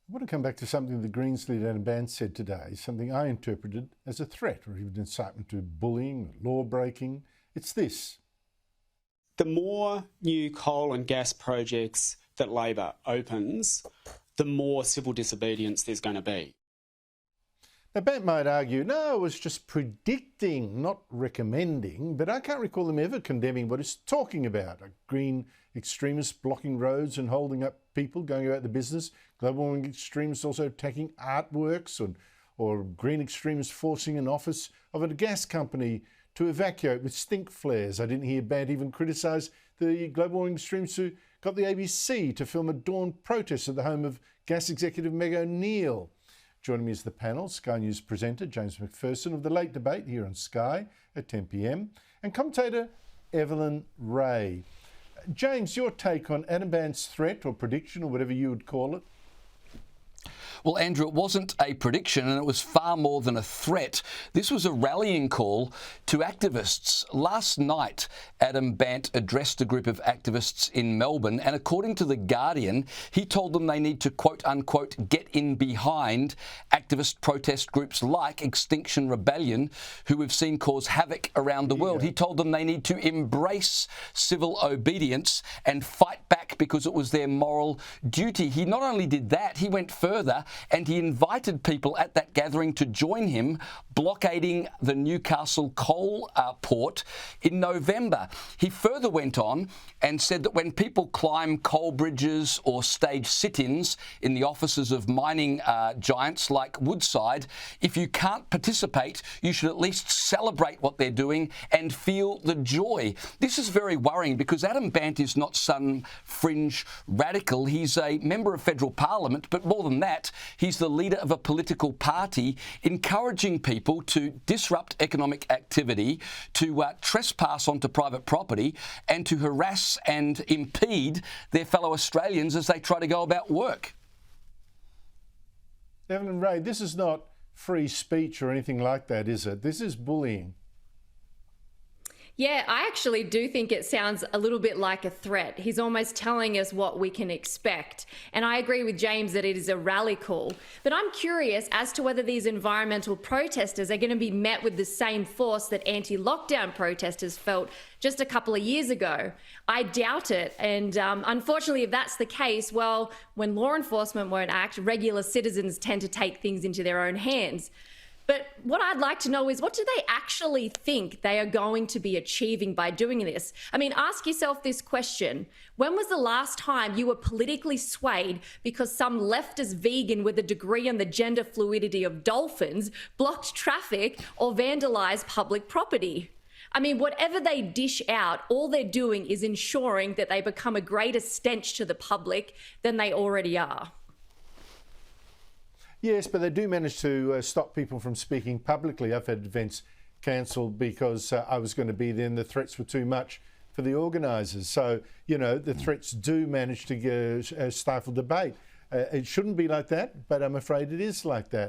I want to come back to something the Greens Leader Adam Bandt said today, something I interpreted as a threat or even incitement to bullying, law breaking. It's this. The more new coal and gas projects that Labor opens, the more civil disobedience there's going to be. Now, Bandt might argue, no, it was just predicting, not recommending, but I can't recall him ever condemning what he's talking about. A green extremist blocking roads and holding up people going about the business, global warming extremists also attacking artworks, or green extremists forcing an office of a gas company to evacuate with stink flares. I didn't hear Bandt even criticise the global warming extremists who got the ABC to film a dawn protest at the home of gas executive Meg O'Neill. Joining me is the panel, Sky News presenter James McPherson of The Late Debate here on Sky at 10 p.m, and commentator Evelyn Rae. James, your take on Adam Bandt's threat or prediction or whatever you would call it? Well, Andrew, it wasn't a prediction and it was far more than a threat. This was a rallying call to activists. Last night, Adam Bandt addressed a group of activists in Melbourne, and according to The Guardian, he told them they need to, quote unquote, get in behind activist protest groups like Extinction Rebellion, who we've seen cause havoc around the world. He told them they need to embrace civil obedience and fight back because it was their moral duty. He not only did that, he went further and he invited people at that gathering to join him blockading the Newcastle coal port in November. He further went on and said that when people climb coal bridges or stage sit-ins in the offices of mining giants like Woodside, if you can't participate, you should at least celebrate what they're doing and feel the joy. This is very worrying because Adam Bandt is not some fringe radical. He's a member of federal parliament, but more than that, he's the leader of a political party encouraging people to disrupt economic activity, to trespass onto private property, and to harass and impede their fellow Australians as they try to go about work. Evelyn Rae, this is not free speech or anything like that, is it? This is bullying. Yeah, I actually do think it sounds a little bit like a threat. He's almost telling us what we can expect. And I agree with James that it is a rally call. But I'm curious as to whether these environmental protesters are going to be met with the same force that anti-lockdown protesters felt just a couple of years ago. I doubt it. And unfortunately, if that's the case, well, when law enforcement won't act, regular citizens tend to take things into their own hands. But what I'd like to know is, what do they actually think they are going to be achieving by doing this? I mean, ask yourself this question. When was the last time you were politically swayed because some leftist vegan with a degree in the gender fluidity of dolphins blocked traffic or vandalised public property? I mean, whatever they dish out, all they're doing is ensuring that they become a greater stench to the public than they already are. Yes, but they do manage to stop people from speaking publicly. I've had events cancelled because I was going to be there and the threats were too much for the organisers. So, you know, the threats do manage to stifle debate. It shouldn't be like that, but I'm afraid it is like that.